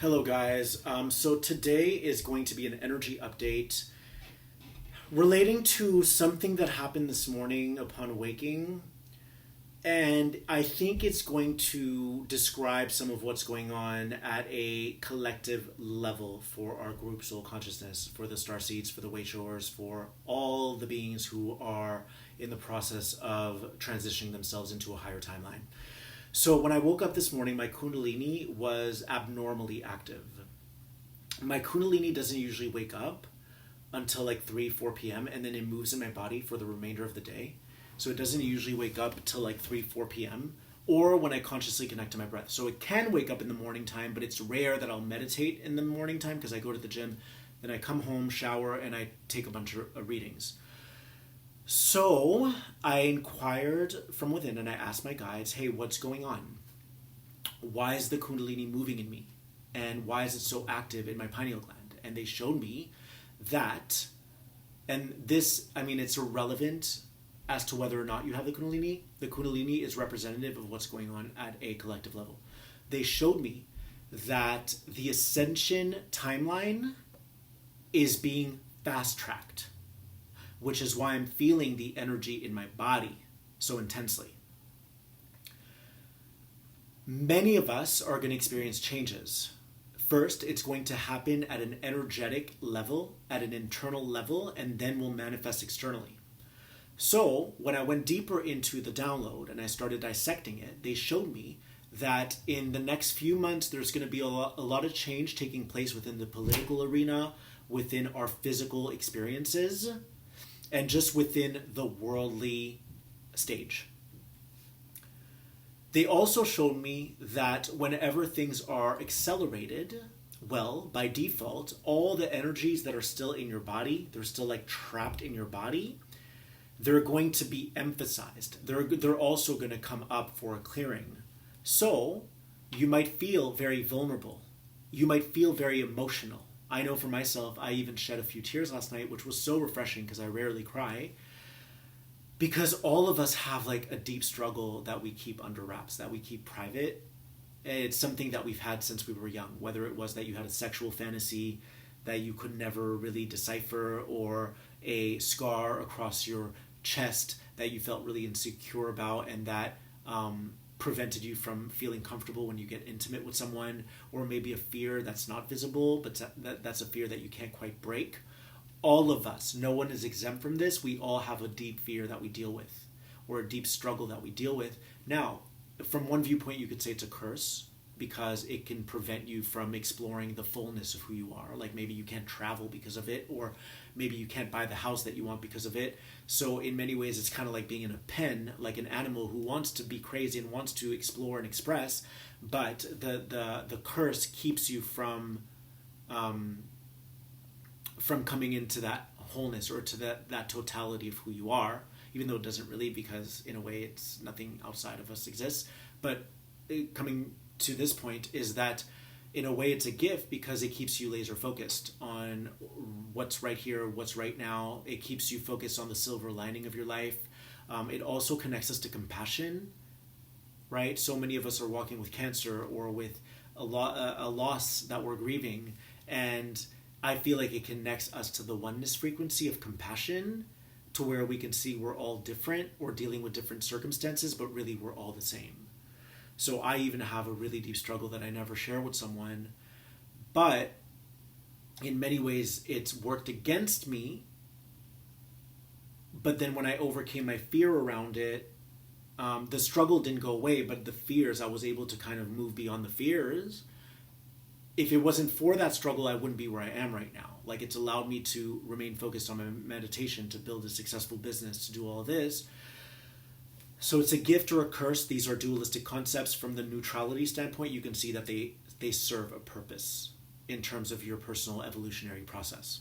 Hello, guys. So today is going to be an energy update relating to something that happened this morning upon waking. And I think it's going to describe some of what's going on at a collective level for our group soul consciousness, for the star seeds, for the way showers, for all the beings who are in the process of transitioning themselves into a higher timeline. So when I woke up this morning, my Kundalini was abnormally active. My Kundalini doesn't usually wake up until like 3, 4 p.m. and then it moves in my body for the remainder of the day. So it doesn't usually wake up till like 3, 4 p.m. or when I consciously connect to my breath. So it can wake up in the morning time, but it's rare that I'll meditate in the morning time because I go to the gym, then I come home, shower, and I take a bunch of readings. So I inquired from within and I asked my guides, hey, what's going on? Why is the Kundalini moving in me? And why is it so active in my pineal gland? And they showed me that, and this, it's irrelevant as to whether or not you have the Kundalini. The Kundalini is representative of what's going on at a collective level. They showed me that the Ascension timeline is being fast-tracked, which is why I'm feeling the energy in my body so intensely. Many of us are going to experience changes. First, it's going to happen at an energetic level, at an internal level, and then will manifest externally. So when I went deeper into the download and I started dissecting it, they showed me that in the next few months, there's going to be a lot of change taking place within the political arena, within our physical experiences, and just within the worldly stage. They also showed me that whenever things are accelerated, well, by default, all the energies that are still in your body, they're still like trapped in your body, they're going to be emphasized. They're also going to come up for a clearing. So you might feel very vulnerable. You might feel very emotional. I know for myself, I even shed a few tears last night, which was so refreshing because I rarely cry. Because all of us have like a deep struggle that we keep under wraps, that we keep private. It's something that we've had since we were young, whether it was that you had a sexual fantasy that you could never really decipher, or a scar across your chest that you felt really insecure about and that prevented you from feeling comfortable when you get intimate with someone, or maybe a fear that's not visible, but that's a fear that you can't quite break. All of us, no one is exempt from this. We all have a deep fear that we deal with, or a deep struggle that we deal with. Now, from one viewpoint, you could say it's a curse because it can prevent you from exploring the fullness of who you are. Like maybe you can't travel because of it, or maybe you can't buy the house that you want because of it. So in many ways, it's kind of like being in a pen, like an animal who wants to be crazy and wants to explore and express, but the curse keeps you from coming into that wholeness or to that totality of who you are, even though it doesn't really, because in a way it's nothing outside of us exists. But coming to this point is that in a way it's a gift because it keeps you laser focused on what's right here, what's right now. It keeps you focused on the silver lining of your life. It also connects us to compassion, right? So many of us are walking with cancer or with a loss that we're grieving, and I feel like it connects us to the oneness frequency of compassion, to where we can see we're all different or dealing with different circumstances, but really we're all the same. So I even have a really deep struggle that I never share with someone, but in many ways it's worked against me. But then when I overcame my fear around it, the struggle didn't go away, but the fears, I was able to kind of move beyond the fears. If it wasn't for that struggle, I wouldn't be where I am right now. Like, it's allowed me to remain focused on my meditation, to build a successful business, to do all this. So it's a gift or a curse. These are dualistic concepts. From the neutrality standpoint, you can see that they serve a purpose in terms of your personal evolutionary process.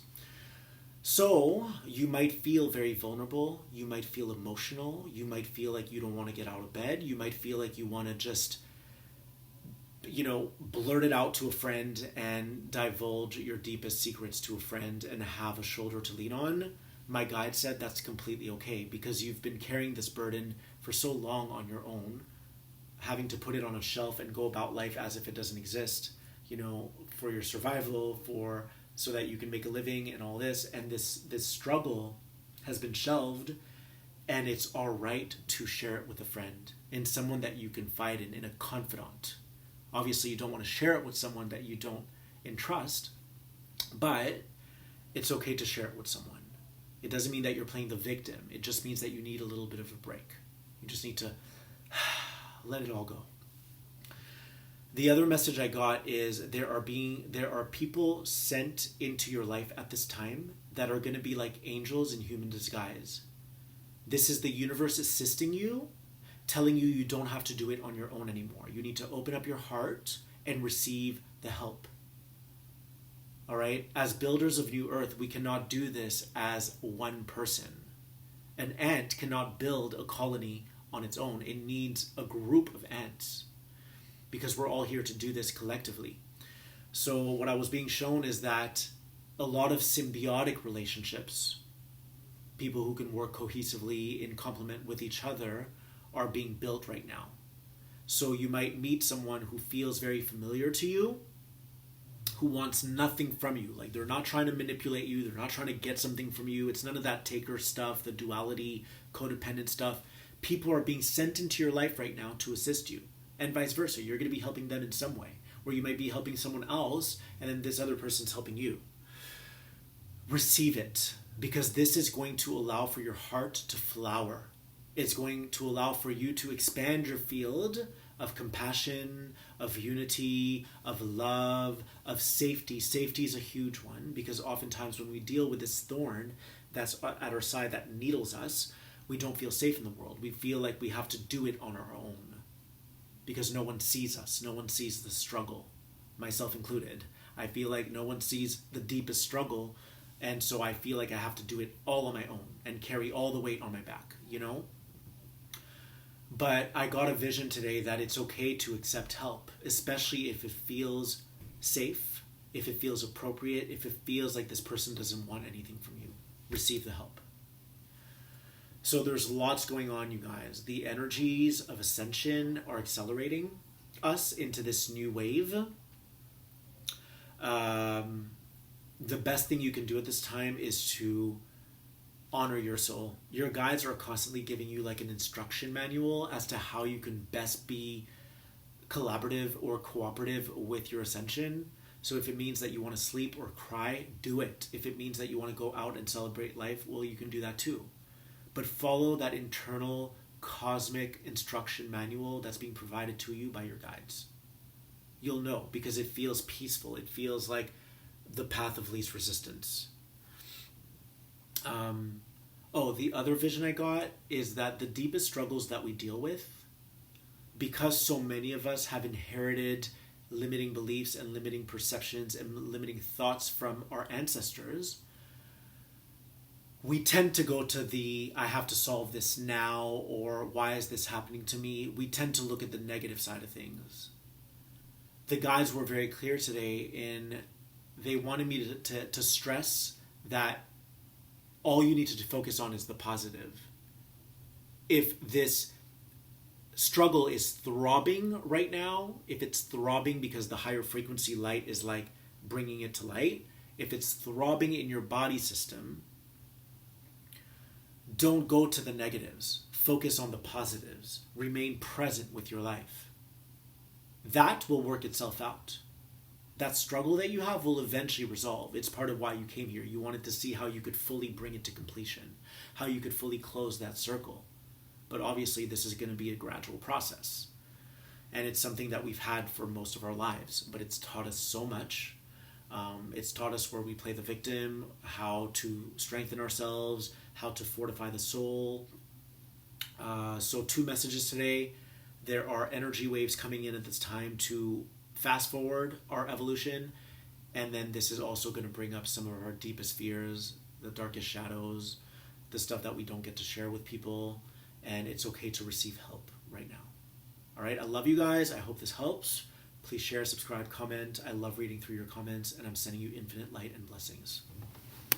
So you might feel very vulnerable. You might feel emotional. You might feel like you don't want to get out of bed. You might feel like you want to just blurt it out to a friend and divulge your deepest secrets to a friend and have a shoulder to lean on. My guide said that's completely okay because you've been carrying this burden for so long on your own, having to put it on a shelf and go about life as if it doesn't exist. for your survival, so that you can make a living and all this. And this struggle has been shelved, and it's all right to share it with a friend and someone that you confide in a confidant. Obviously, you don't want to share it with someone that you don't entrust, but it's okay to share it with someone. It doesn't mean that you're playing the victim. It just means that you need a little bit of a break. You just need to let it all go. The other message I got is there are people sent into your life at this time that are going to be like angels in human disguise. This is the universe assisting you, telling you don't have to do it on your own anymore. You need to open up your heart and receive the help. All right? As builders of New Earth, we cannot do this as one person. An ant cannot build a colony on its own. It needs a group of ants, because we're all here to do this collectively. So what I was being shown is that a lot of symbiotic relationships, people who can work cohesively in complement with each other, are being built right now. So you might meet someone who feels very familiar to you, who wants nothing from you. Like, they're not trying to manipulate you. They're not trying to get something from you. It's none of that taker stuff, the duality, codependent stuff. People are being sent into your life right now to assist you. And vice versa. You're going to be helping them in some way. Or you might be helping someone else, and then this other person's helping you. Receive it, because this is going to allow for your heart to flower. It's going to allow for you to expand your field of compassion, of unity, of love, of safety. Safety is a huge one, because oftentimes when we deal with this thorn that's at our side that needles us, we don't feel safe in the world. We feel like we have to do it on our own, because no one sees us. No one sees the struggle, myself included. I feel like no one sees the deepest struggle, and so I feel like I have to do it all on my own and carry all the weight on my back, But I got a vision today that it's okay to accept help, especially if it feels safe, if it feels appropriate, if it feels like this person doesn't want anything from you. Receive the help. So there's lots going on, you guys. The energies of Ascension are accelerating us into this new wave. The best thing you can do at this time is to honor your soul. Your guides are constantly giving you like an instruction manual as to how you can best be collaborative or cooperative with your ascension. So if it means that you want to sleep or cry, do it. If it means that you want to go out and celebrate life, well, you can do that too. But follow that internal cosmic instruction manual that's being provided to you by your guides. You'll know, because it feels peaceful. It feels like the path of least resistance. The other vision I got is that the deepest struggles that we deal with, because so many of us have inherited limiting beliefs and limiting perceptions and limiting thoughts from our ancestors, we tend to go to the, I have to solve this now, or why is this happening to me? We tend to look at the negative side of things. The guides were very clear today they wanted me to stress that all you need to focus on is the positive. If this struggle is throbbing right now, if it's throbbing because the higher frequency light is like bringing it to light, if it's throbbing in your body system, don't go to the negatives. Focus on the positives. Remain present with your life. That will work itself out. That struggle that you have will eventually resolve. It's part of why you came here. You wanted to see how you could fully bring it to completion, how you could fully close that circle. But obviously this is going to be a gradual process. And it's something that we've had for most of our lives, but it's taught us so much. It's taught us where we play the victim, how to strengthen ourselves, how to fortify the soul. So 2 messages today. There are energy waves coming in at this time to fast forward our evolution, and then this is also going to bring up some of our deepest fears, the darkest shadows, the stuff that we don't get to share with people, and it's okay to receive help right now. All right, I love you guys. I hope this helps. Please share, subscribe, comment. I love reading through your comments, and I'm sending you infinite light and blessings.